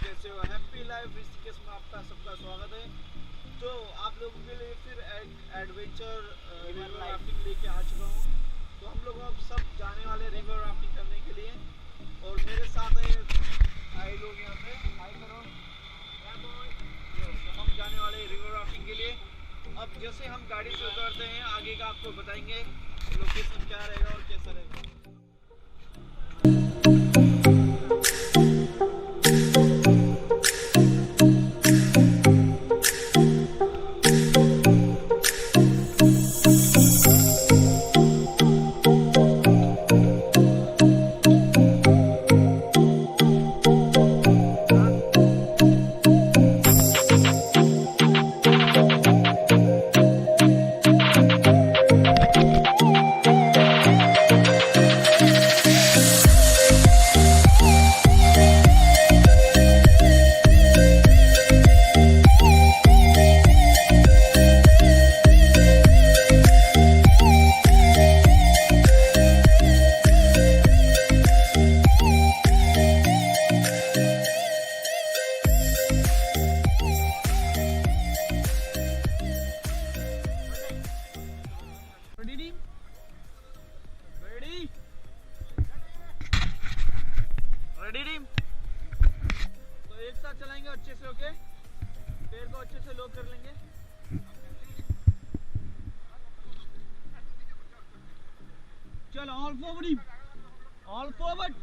कैसे हो? Happy life Rishikesh में आपका सबका स्वागत है। तो आप लोगों के लिए फिर एडवेंचर रिवर राफ्टिंग लेके आ चुका हूँ। तो हम लोग अब सब जाने वाले रिवर राफ्टिंग करने के लिए, और मेरे साथ है भाई लोग यहाँ पे। हाय करो। तो हम जाने वाले रिवर राफ्टिंग के लिए। अब जैसे हम गाड़ी से उतरते हैं, आगे का आपको बताएंगे लोकेशन क्या रहेगा और कैसा रहेगा। रेडी? तो एक साथ चलाएंगे अच्छे से। ओके, पैर को अच्छे से लॉक कर लेंगे। चलो, ऑल फॉरवर्ड, ऑल फॉरवर्ड।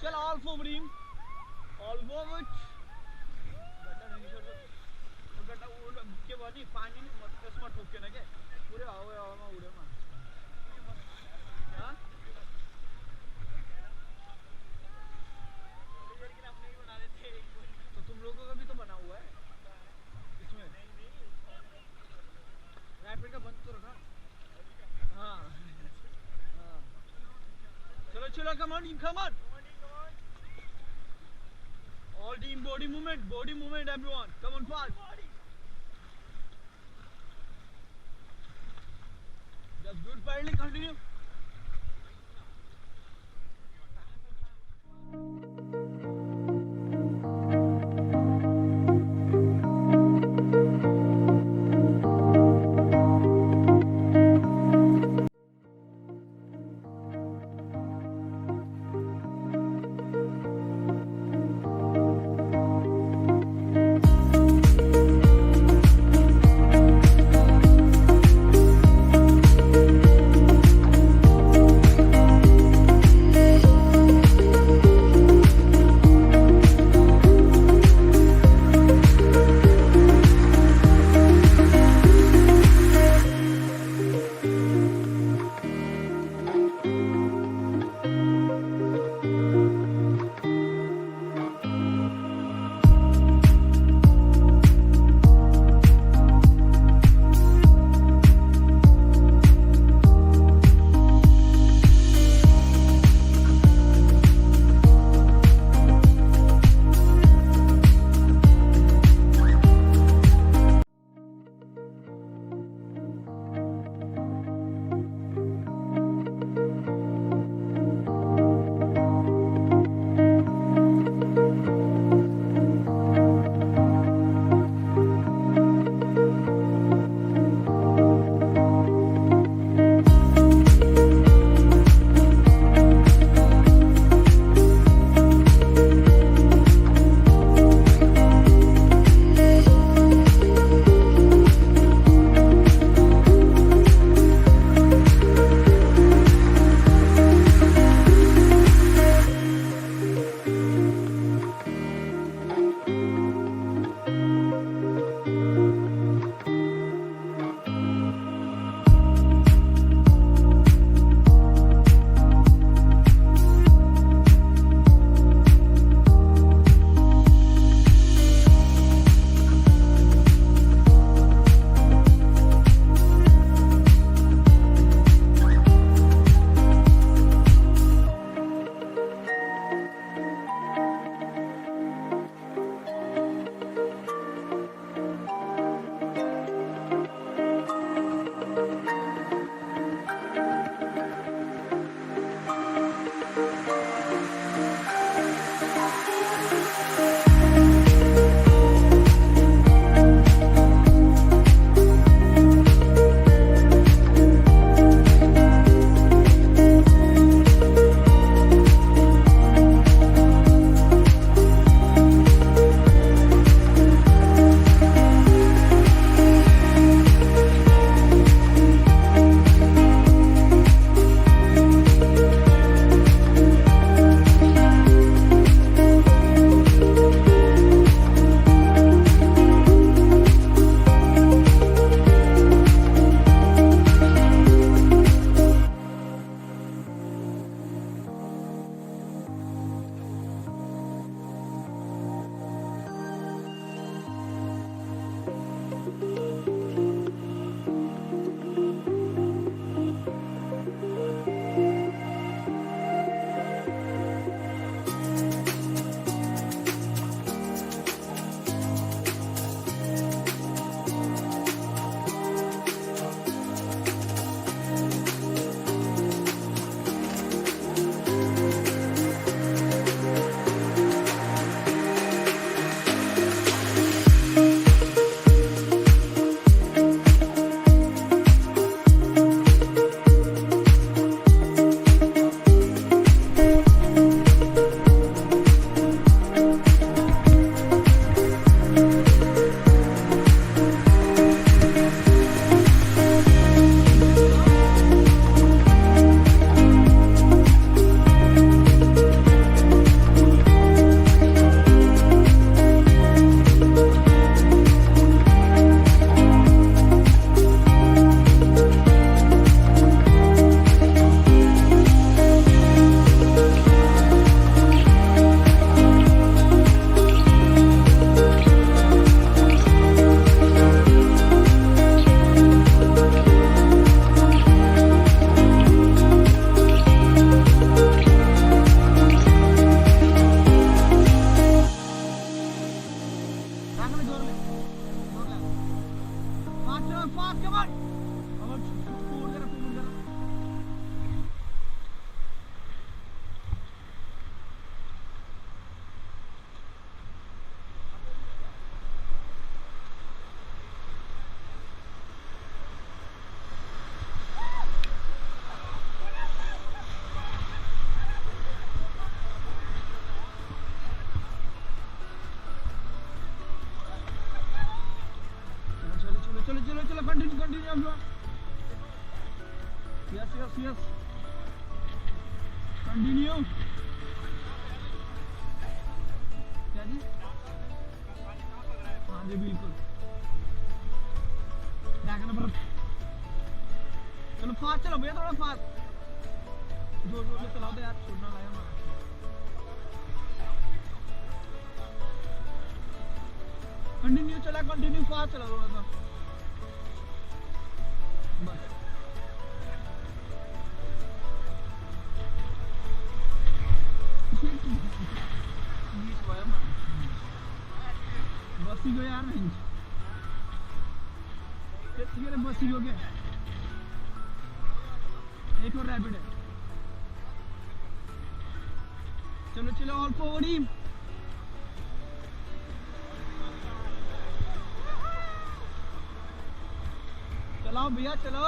चल, ऑल फॉरवर्ड, ऑल फॉरवर्ड। गड्ढा उड़ के बाजी पानी में मत कसमा ठोके ना के पूरे हवा में उड़े मा। हां, लेकिन अपने ही बना देते हैं। तो तुम लोगों का भी तो बना हुआ है इसमें। रैपिड का बंद तो रखा। हां हां, चलो चलो, come on, come on. All team body movement, everyone. Come on, fast. That's good, finally, continue. come on. Forward करो. चलो कंटिन्यू हम लोग. Yes continue. क्या जी? हाँ जी बिल्कुल. देखना पर. चलो फास्ट चलो भैया, थोड़ा फास्ट. जोर से चलाओ तो यार, छोड़ना लाया हमारा. कंटिन्यू फास्ट चला थोड़ा सा. बसी को यार नहीं. ठीक है बसी हो गया. एक और रैपिड है. चलो ऑल फॉरवर्ड हिम. चलाओ भैया चलो.